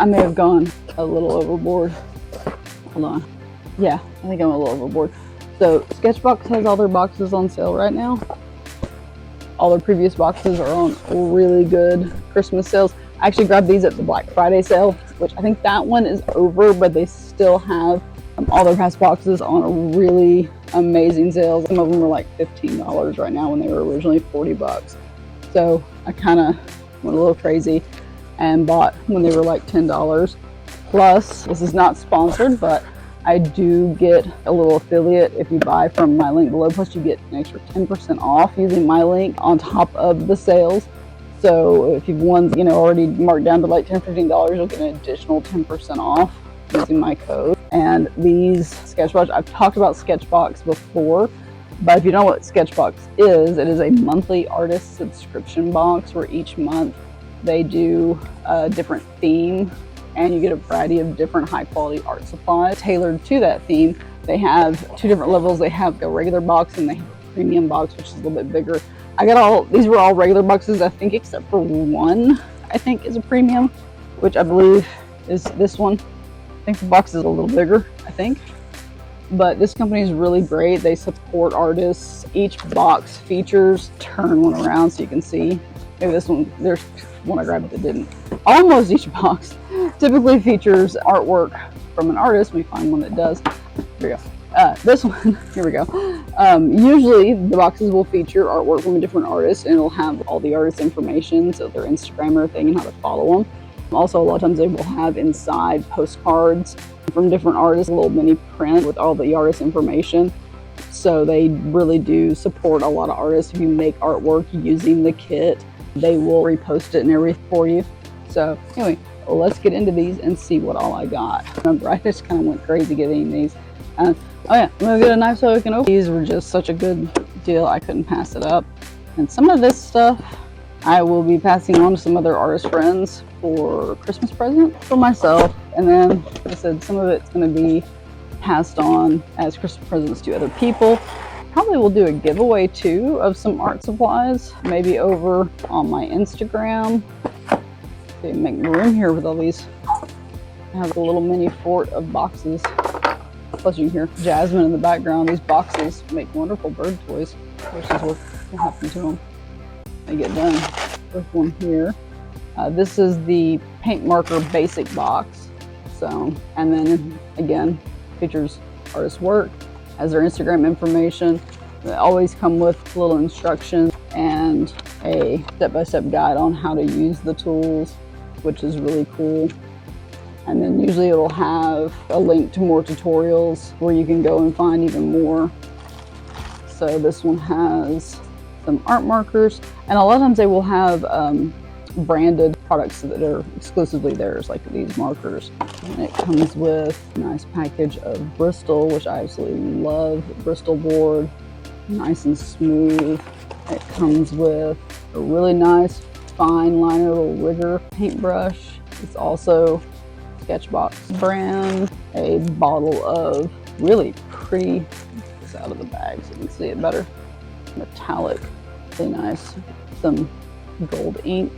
I may have gone a little overboard. Hold on. Yeah, I think I'm a little overboard. So Sketchbox has all their boxes on sale right now. All their previous boxes are on really good Christmas sales. I actually grabbed these at the Black Friday sale, which I think that one is over, but they still have all their past boxes on a really amazing sale. Some of them are like $15 right now when they were originally $40. So I kind of went a little crazy and bought when they were like $10. Plus, this is not sponsored, but I do get a little affiliate if you buy from my link below. Plus, you get an extra 10% off using my link on top of the sales. So if you've won, already marked down to like $10, $15, you'll get an additional 10% off using my code. And these Sketchbox, I've talked about Sketchbox before, but if you don't know what Sketchbox is, it is a monthly artist subscription box where each month they do a different theme and you get a variety of different high quality art supplies tailored to that theme. They have two different levels. They have the regular box and they have a premium box, which is a little bit bigger. These were all regular boxes, I think, except for one, I think is a premium, which I believe is this one. I think the box is a little bigger, I think. But this company is really great. They support artists. Each box features, turn one around so you can see. Maybe this one, there's one I grabbed that didn't. Almost each box typically features artwork from an artist. We find one that does. Here we go. This one, here we go. Usually the boxes will feature artwork from a different artist and it'll have all the artist's information, so their Instagram or thing and how to follow them. Also, a lot of times they will have inside postcards from different artists, a little mini print with all the artist information. So they really do support a lot of artists. If you make artwork using the kit, they will repost it and everything for you. So anyway, let's get into these and see what all I got. Remember, I just kind of went crazy getting these. Oh yeah, I'm gonna get a knife so we can open. These were just such a good deal, I couldn't pass it up. And some of this stuff I will be passing on to some other artist friends for Christmas present for myself. And then, like I said, some of it's gonna be passed on as Christmas presents to other people. Probably will do a giveaway too of some art supplies, maybe over on my Instagram. Okay, make room here with all these. I have a little mini fort of boxes. Plus you can hear Jasmine in the background. These boxes make wonderful bird toys, which is what will happen to them when they get done. There's one here. This is the paint marker basic box. So, and then again, features artist work, has their Instagram information. They always come with little instructions and a step-by-step guide on how to use the tools, which is really cool. And then usually it'll have a link to more tutorials where you can go and find even more. So this one has some art markers, and a lot of times they will have branded products that are exclusively theirs, like these markers. And it comes with a nice package of Bristol, which I absolutely love. Bristol board, nice and smooth. It comes with a really nice fine liner, little rigger paintbrush. It's also Sketchbox brand, a bottle of really pretty, get this out of the bag so you can see it better, metallic, really nice, some gold ink,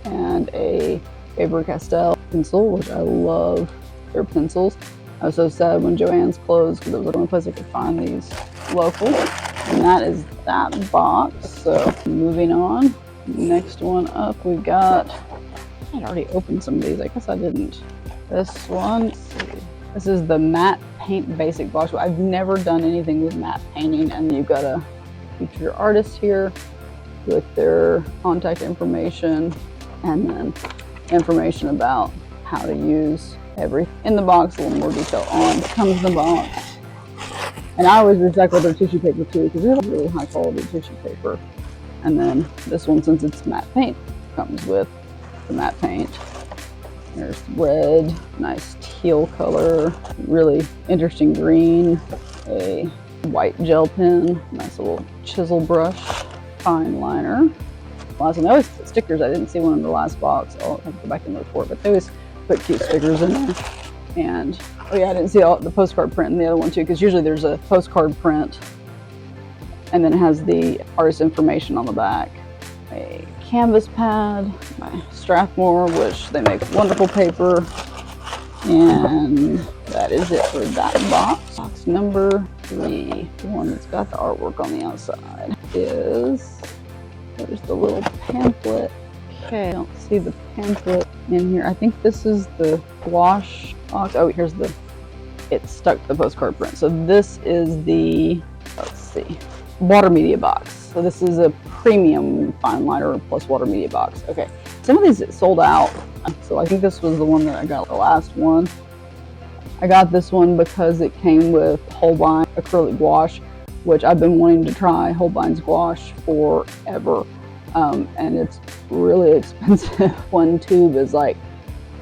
and a Faber-Castell pencil, which I love their pencils. I was so sad when Joann's closed because it was the only place I could find these local. And that is that box. So moving on, next one up we've got, I'd already opened some of these, I guess I didn't. This one, this is the matte paint basic box. I've never done anything with matte painting, and you've got to feature your artist here with their contact information and then information about how to use everything in the box, a little more detail on comes in the box. And I always recycle their tissue paper too, because they're really high quality tissue paper. And then this one, since it's matte paint, comes with the matte paint. There's red, nice teal color, really interesting green, a white gel pen, nice little chisel brush, fine liner. Last one, they always put stickers. I didn't see one in the last box. I'll have to go back and look for it, but they always put cute stickers in there. And, oh yeah, I didn't see all the postcard print in the other one too, because usually there's a postcard print and then it has the artist information on the back. A canvas pad by Strathmore, which they make wonderful paper. And that is it for that box. Box number 3, the one that's got the artwork on the outside, is, there's the little pamphlet. Okay, I don't see the pamphlet in here. I think this is the gouache box. Oh, here's the, it's stuck to the postcard print. So this is the, let's see, water media box. So this is a premium fine liner plus water media box. Okay, some of these sold out. So I think this was the one that I got, the last one. I got this one because it came with Holbein acrylic gouache, which I've been wanting to try Holbein's gouache forever. And it's really expensive. One tube is like,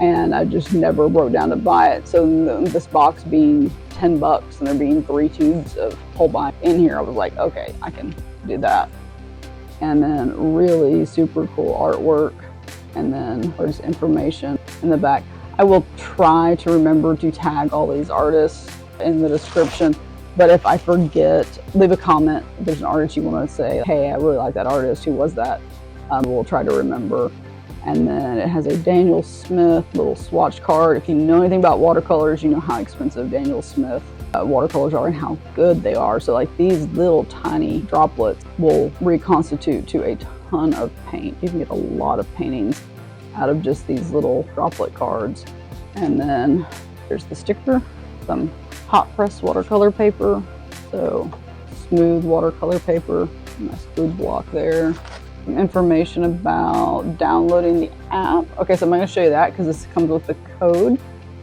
and I just never broke down to buy it. So this box being $10 and there being 3 tubes of Holbein in here, I was like, okay, I can do that. And then really super cool artwork. And then there's information in the back. I will try to remember to tag all these artists in the description, but if I forget, leave a comment. If there's an artist you want to say, hey, I really like that artist, who was that? We'll try to remember. And then it has a Daniel Smith little swatch card. If you know anything about watercolors, you know how expensive Daniel Smith watercolors are and how good they are. So like these little tiny droplets will reconstitute to a ton of paint. You can get a lot of paintings out of just these little droplet cards. And then there's the sticker, some hot press watercolor paper, so smooth watercolor paper, nice food block there. Some information about downloading the app. Okay, so I'm going to show you that because this comes with the code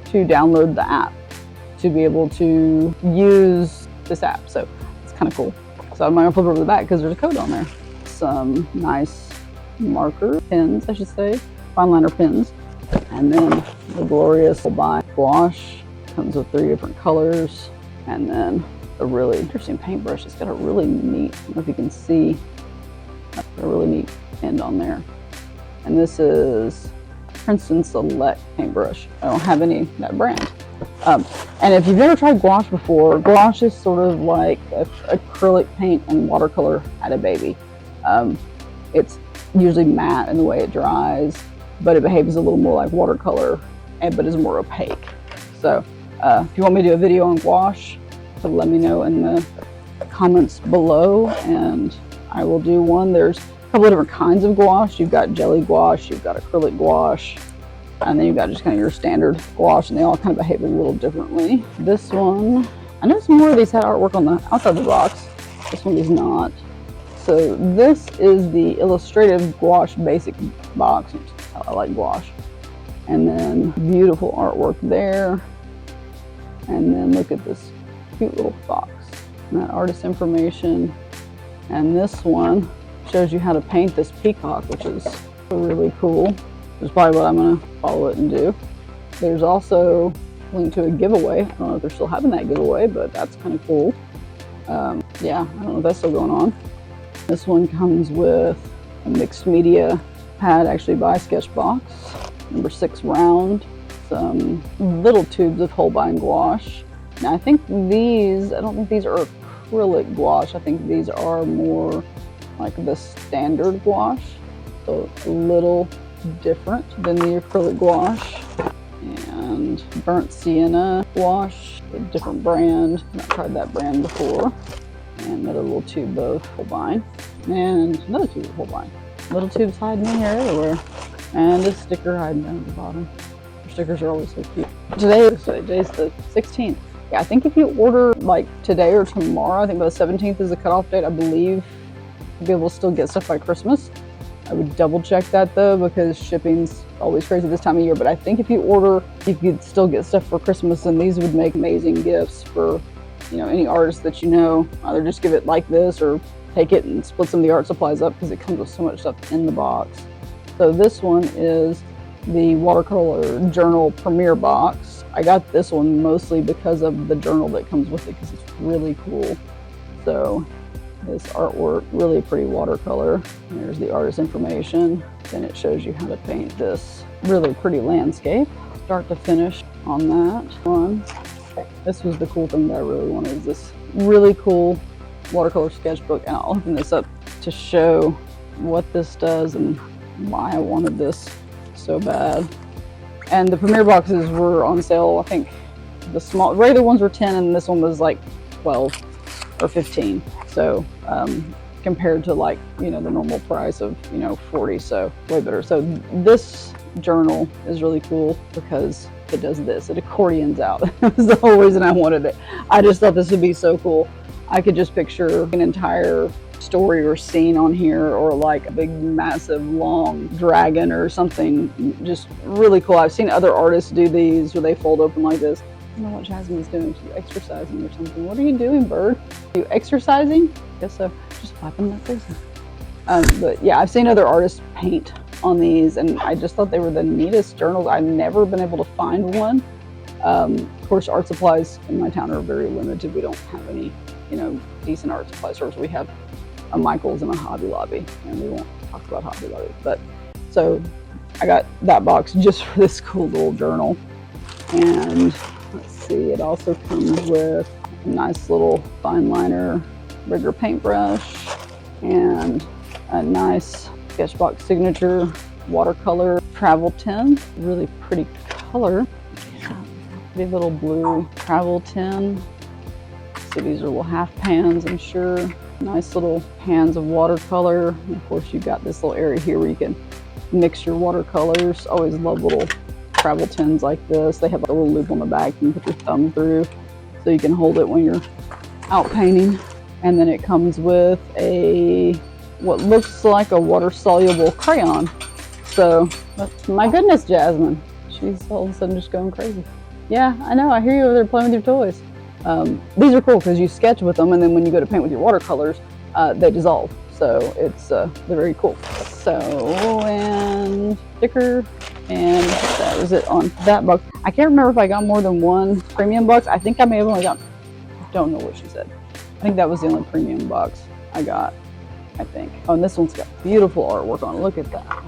to download the app to be able to use this app. So it's kind of cool. So I'm going to flip over to the back because there's a code on there. Some nice marker pens, I should say, fine liner pens. And then the glorious Holbein gouache comes with 3 different colors. And then a really interesting paintbrush. It's got a really neat, I don't know if you can see, a really neat end on there. And this is Princeton Select paintbrush. I don't have any of that brand. And if you've never tried gouache before, gouache is sort of like acrylic paint and watercolor had a baby. It's usually matte in the way it dries, but it behaves a little more like watercolor, but is more opaque. So if you want me to do a video on gouache, so let me know in the comments below and I will do one. There's a couple of different kinds of gouache. You've got jelly gouache, you've got acrylic gouache, and then you've got just kind of your standard gouache, and they all kind of behave a little differently. This one, I know some more of these had artwork on the outside of the box. This one does not. So this is the illustrative gouache basic box. I like gouache. And then beautiful artwork there. And then look at this cute little fox. And that artist information. And this one shows you how to paint this peacock, which is really cool. Which is probably what I'm gonna follow it and do. There's also a link to a giveaway. I don't know if they're still having that giveaway, but that's kind of cool. Yeah, I don't know if that's still going on. This one comes with a mixed media pad, actually by Sketchbox, number 6 round, some little tubes of Holbein gouache. Now I think these, I don't think these are acrylic gouache. I think these are more like the standard gouache, so a little different than the acrylic gouache. And burnt sienna gouache, a different brand. I've not tried that brand before. And another little tube of Holbein, and another tube of Holbein. Little tubes hiding in here everywhere, and a sticker hiding down at the bottom. The stickers are always so cute. Today's the 16th. Yeah, I think if you order like today or tomorrow, I think by the 17th is the cutoff date, I believe, you'll be able to still get stuff by Christmas. I would double check that though, because shipping's always crazy this time of year. But I think if you order, you could still get stuff for Christmas, and these would make amazing gifts for, you know, any artist that you know. Either just give it like this or take it and split some of the art supplies up, because it comes with so much stuff in the box. So this one is the watercolor journal premiere box. I got this one mostly because of the journal that comes with it, because it's really cool. So this artwork, really pretty watercolor. There's the artist information. Then it shows you how to paint this really pretty landscape, start to finish on that one. This was the cool thing that I really wanted, is this really cool watercolor sketchbook. And I'll open this up to show what this does and why I wanted this so bad. And the Premier boxes were on sale. I think the regular ones were 10 and this one was like 12 or 15. So compared to like, you know, the normal price of, you know, 40, so way better. So this journal is really cool because it does this, it accordions out. That was the whole reason I wanted it. I just thought this would be so cool. I could just picture an entire story or scene on here, or like a big massive long dragon or something. Just really cool. I've seen other artists do these where they fold open like this. I don't know what Jasmine's doing. She's exercising or something. What are you doing, bird? Are you exercising? Guess so. Just flapping that face. But yeah, I've seen other artists paint on these, and I just thought they were the neatest journals. I've never been able to find one. Of course, art supplies in my town are very limited. We don't have any, you know, decent art supply stores. We have a Michael's and a Hobby Lobby, and we won't talk about Hobby Lobby. But so I got that box just for this cool little journal. And let's see, it also comes with a nice little fine liner rigger paintbrush and a nice Sketchbox signature watercolor travel tin. Really pretty color. Pretty little blue travel tin. So these are little half pans, I'm sure. Nice little pans of watercolor. And of course, you've got this little area here where you can mix your watercolors. Always love little travel tins like this. They have a little loop on the back you can put your thumb through so you can hold it when you're out painting. And then it comes with what looks like a water-soluble crayon. So, my goodness, Jasmine. She's all of a sudden just going crazy. Yeah, I know. I hear you over there playing with your toys. These are cool because you sketch with them, and then when you go to paint with your watercolors, they dissolve. So they're very cool. So, and sticker, and that was it on that box. I can't remember if I got more than one premium box. I think I may have only got, I don't know what she said. I think that was the only premium box I got, I think. Oh, and this one's got beautiful artwork on it. Look at that.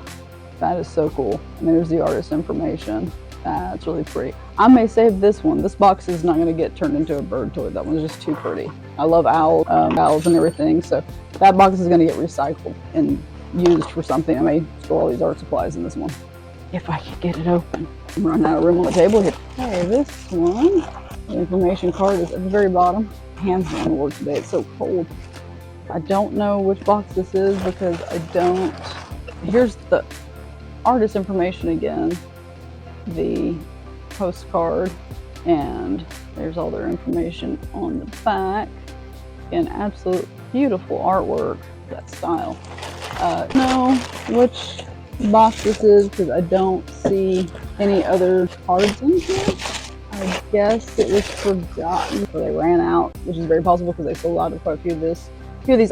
That is so cool. And there's the artist information. That's really pretty. I may save this one. This box is not going to get turned into a bird toy. That one's just too pretty. I love owls and everything. So that box is going to get recycled and used for something. I may store all these art supplies in this one if I can get it open. I'm running out of room on the table here. Okay, this one, the information card is at the very bottom. Hands don't work today. It's so cold. I don't know which box this is because I don't. Here's the artist information again. The postcard, and there's all their information on the back. And absolute beautiful artwork, that style. Know which box this is because I don't see any other cards in here. I guess it was forgotten, or they ran out, which is very possible because they sold out of quite a few of these.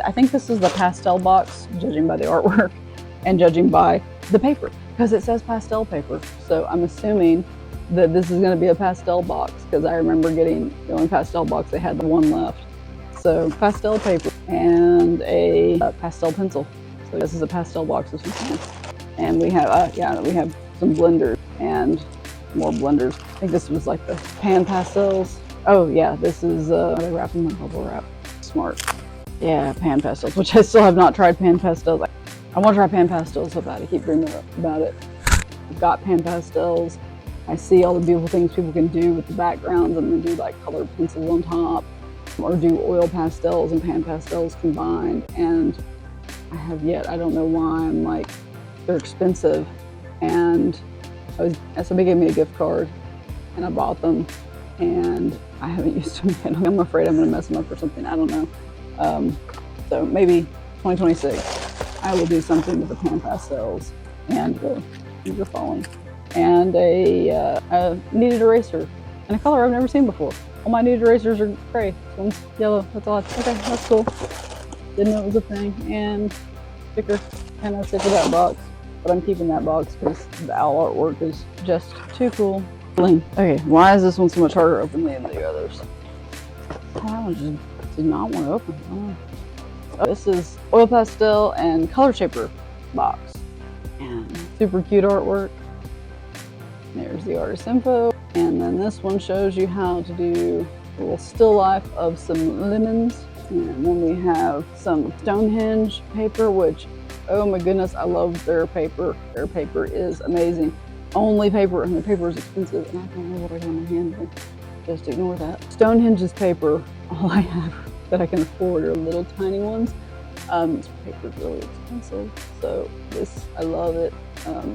I think this is the pastel box, judging by the artwork and judging by the paper, because it says pastel paper. So I'm assuming that this is going to be a pastel box because I remember getting the only pastel box they had, the one left. So pastel paper and a pastel pencil. So this is a pastel box of some kind. And we have, we have some blenders and more blenders. I think this was like the pan pastels. Oh yeah, this is, are they wrapping my bubble wrap? Smart. Yeah, pan pastels, which I still have not tried pan pastels. I want to try pan pastels so bad. I keep dreaming about it. I've got pan pastels. I see all the beautiful things people can do with the backgrounds and then do like colored pencils on top, or do oil pastels and pan pastels combined. And I have yet, I don't know why, I'm like, they're expensive. And somebody gave me a gift card and I bought them and I haven't used them yet. I'm afraid I'm going to mess them up or something. I don't know. So maybe 2026, I will do something with the pan pastels and these are falling. And a kneaded eraser and a color I've never seen before. All my kneaded erasers are gray. This one's yellow. That's all. Okay, that's cool. Didn't know it was a thing. And sticker. And that's it for that box. But I'm keeping that box because the owl artwork is just too cool. Okay, why is this one so much harder to open than the others? That one just did not want to open. This is oil pastel and color shaper box. And super cute artwork. There's the artist info. And then this one shows you how to do a little still life of some lemons. And then we have some Stonehenge paper, which Oh my goodness, I love their paper. Their paper is amazing. Only paper, and the paper is expensive, and I don't know what I got on my hand. Just ignore that. Stonehenge's paper, all I have that I can afford are little tiny ones. This paper is really expensive, so this, I love it.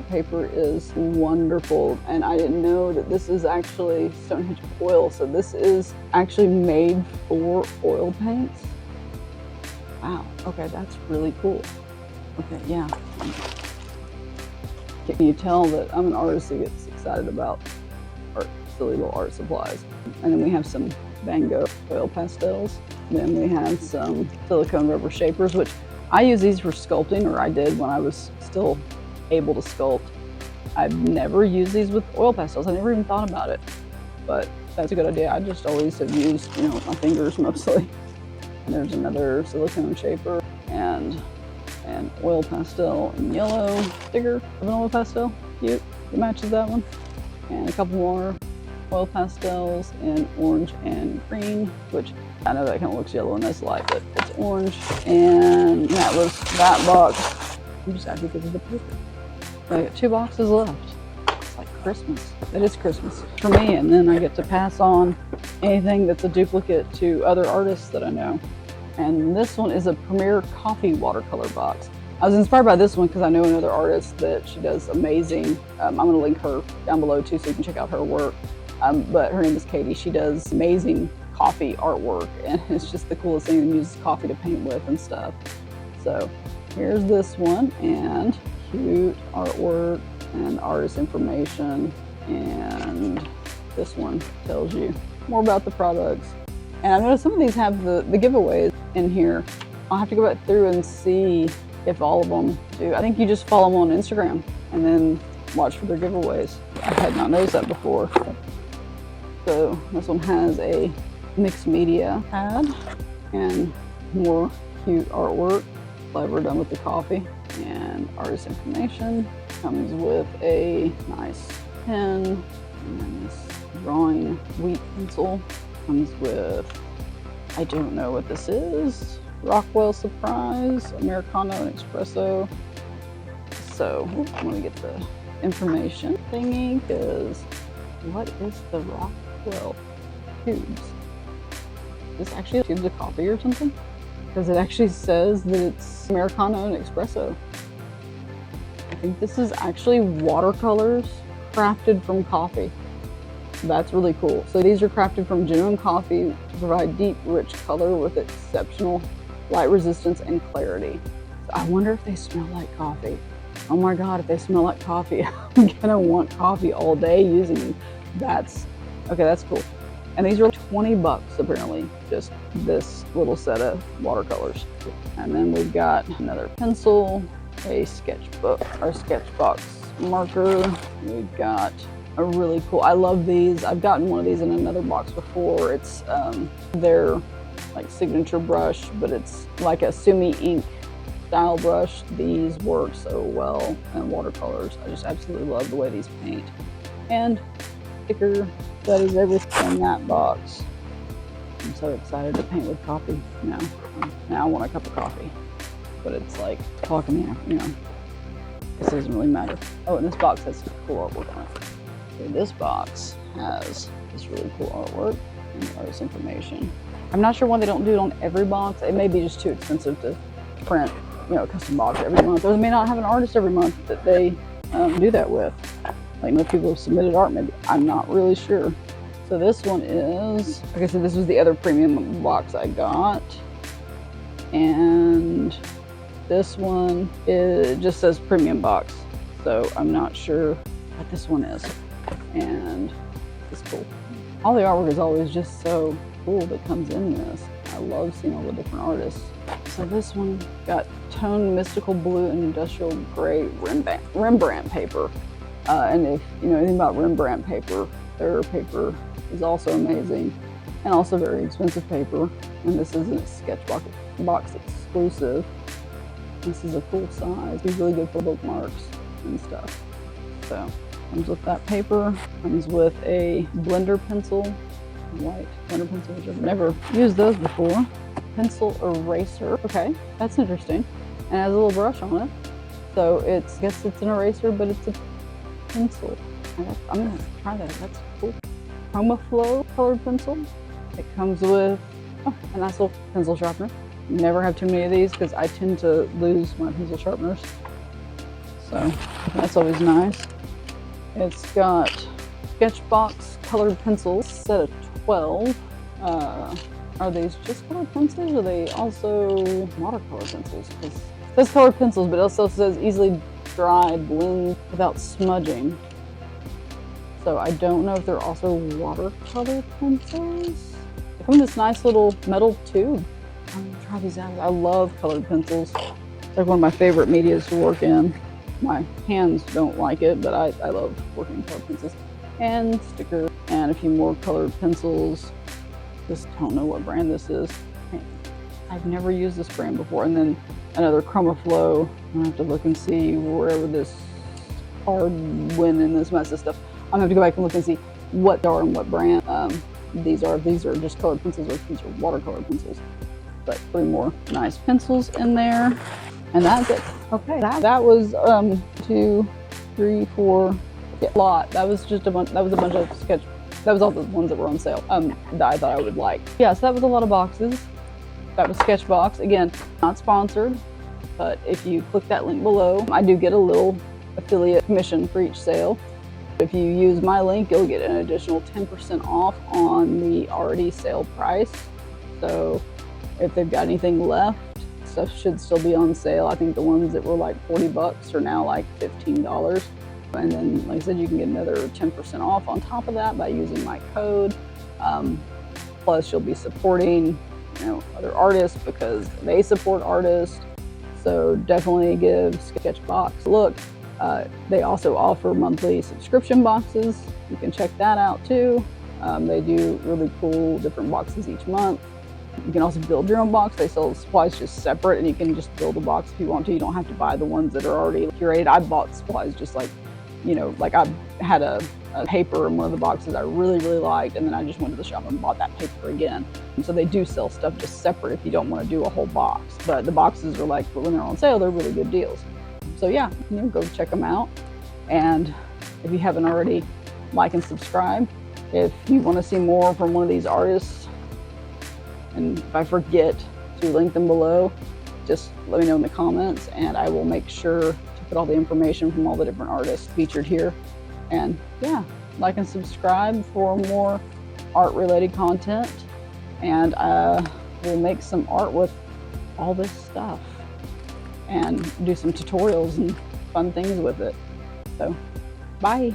Paper is wonderful, and I didn't know that this is actually Stonehenge oil, so this is actually made for oil paints. Wow, okay, that's really cool. Okay, yeah. Can you tell that I'm an artist who gets excited about art, silly little art supplies? And then we have some Van Gogh oil pastels. Then we have some silicone rubber shapers, which I use these for sculpting, or I did when I was still able to sculpt. I've never used these with oil pastels. I never even thought about it, but that's a good idea. I just always have used, you know, my fingers mostly. And there's another silicone shaper and an oil pastel in yellow sticker of an oil pastel. Cute. It matches that one. And a couple more oil pastels in orange and green, which I know that kind of looks yellow in this light, but it's orange. And that was that box. I'm just happy because of the paper. I got 2 boxes left. It's like Christmas. It is Christmas for me, and then I get to pass on anything that's a duplicate to other artists that I know. And this one is a Premier Coffee watercolor box. I was inspired by this one because I know another artist that she does amazing. I'm going to link her down below too so you can check out her work. But her name is Katie. She does amazing coffee artwork, and it's just the coolest thing, and uses coffee to paint with and stuff. So here's this one, and cute artwork and artist information, and this one tells you more about the products. And I noticed some of these have the giveaways in here. I'll have to go back through and see if all of them do. I think you just follow them on Instagram and then watch for their giveaways. I had not noticed that before. So this one has a mixed media pad and more cute artwork. Clever, done with the coffee. And artist information. Comes with a nice pen and then this drawing wheat pencil. Comes with, I don't know what this is, Rockwell Surprise, Americano and Espresso. So I'm gonna get the information thingy, because what is the Rockwell tubes? Is this actually tubes of coffee or something? Because it actually says that it's Americano and Espresso. I think this is actually watercolors crafted from coffee. That's really cool. So these are crafted from genuine coffee to provide deep, rich color with exceptional light resistance and clarity. So I wonder if they smell like coffee. Oh my God, if they smell like coffee, I'm gonna want coffee all day using them. Okay, that's cool. And these are 20 bucks apparently, just this little set of watercolors. And then we've got another pencil, a sketchbook, or Sketchbox marker. We've got a really cool, I love these. I've gotten one of these in another box before. It's their like signature brush, but it's like a Sumi ink style brush. These work so well in watercolors. I just absolutely love the way these paint. And sticker, that is everything in that box. I'm so excited to paint with coffee now. Now I want a cup of coffee, but it's like 2 o'clock in the afternoon, you know. This doesn't really matter. Oh, and this box has some cool artwork on it. So this box has this really cool artwork and artist information. I'm not sure why they don't do it on every box. It may be just too expensive to print, you know, a custom box every month. Or they may not have an artist every month that they do that with. Like most people have submitted art, maybe. I'm not really sure. So this one is, like I said, this was the other premium box I got. And this one, it just says premium box. So I'm not sure what this one is. And it's cool. All the artwork is always just so cool that comes in this. I love seeing all the different artists. So this one got toned mystical blue and industrial gray Rembrandt paper. And if you know anything about Rembrandt paper, their paper is also amazing and also very expensive paper. And this is a Sketchbox box exclusive. This is a full size. It's really good for bookmarks and stuff. So comes with that paper. Comes with a blender pencil, white blender pencil, which I've never used those before. Pencil eraser. Okay, that's interesting. and it has a little brush on it. So it's, I guess it's an eraser, but it's a pencil. I'm gonna try that, that's cool. Chroma Flow colored pencil. It comes with a nice little pencil sharpener. Never have too many of these because I tend to lose my pencil sharpeners. So that's always nice. It's got Sketchbox colored pencils, set of 12. Are these just colored pencils or are they also watercolor pencils? Because it says colored pencils, but it also says easily dry blend without smudging. So I don't know if they're also watercolor pencils. They come in this nice little metal tube. I'm gonna try these out. I love colored pencils. It's like one of my favorite medias to work in. My hands don't like it, but I love working with colored pencils. And stickers, and a few more colored pencils. Just don't know what brand this is. I've never used this brand before. And then another Chroma Flow. I'm gonna have to look and see wherever this card went in this mess of stuff. I'm gonna have to go back and look and see what they are and what brand these are. These are just colored pencils, or these are watercolor pencils. But 3 more nice pencils in there. And that's it. Okay, that was 2, 3, 4, yeah, a lot. That was just a bunch. That was a bunch of sketch. That was all the ones that were on sale. That I thought I would like. Yeah, so that was a lot of boxes. That was Sketchbox. Again, not sponsored, but if you click that link below, I do get a little affiliate commission for each sale. If you use my link, you'll get an additional 10% off on the already sale price. So if they've got anything left, stuff should still be on sale. I think the ones that were like 40 bucks are now like $15. And then, like I said, you can get another 10% off on top of that by using my code. Plus, you'll be supporting, other artists because they support artists. So definitely give Sketchbox a look. They also offer monthly subscription boxes. You can check that out too. They do really cool different boxes each month. You can also build your own box. They sell supplies just separate, and you can just build a box if you want to. You don't have to buy the ones that are already curated. I bought supplies just like, like I had a paper in one of the boxes I really, really liked, and then I just went to the shop and bought that paper again. And so they do sell stuff just separate if you don't want to do a whole box. But the boxes are like, when they're on sale, they're really good deals. So yeah, go check them out. And if you haven't already, like and subscribe. If you want to see more from one of these artists, and if I forget to link them below, just let me know in the comments, and I will make sure to put all the information from all the different artists featured here. And yeah, like and subscribe for more art related content, and we'll make some art with all this stuff and do some tutorials and fun things with it. So bye.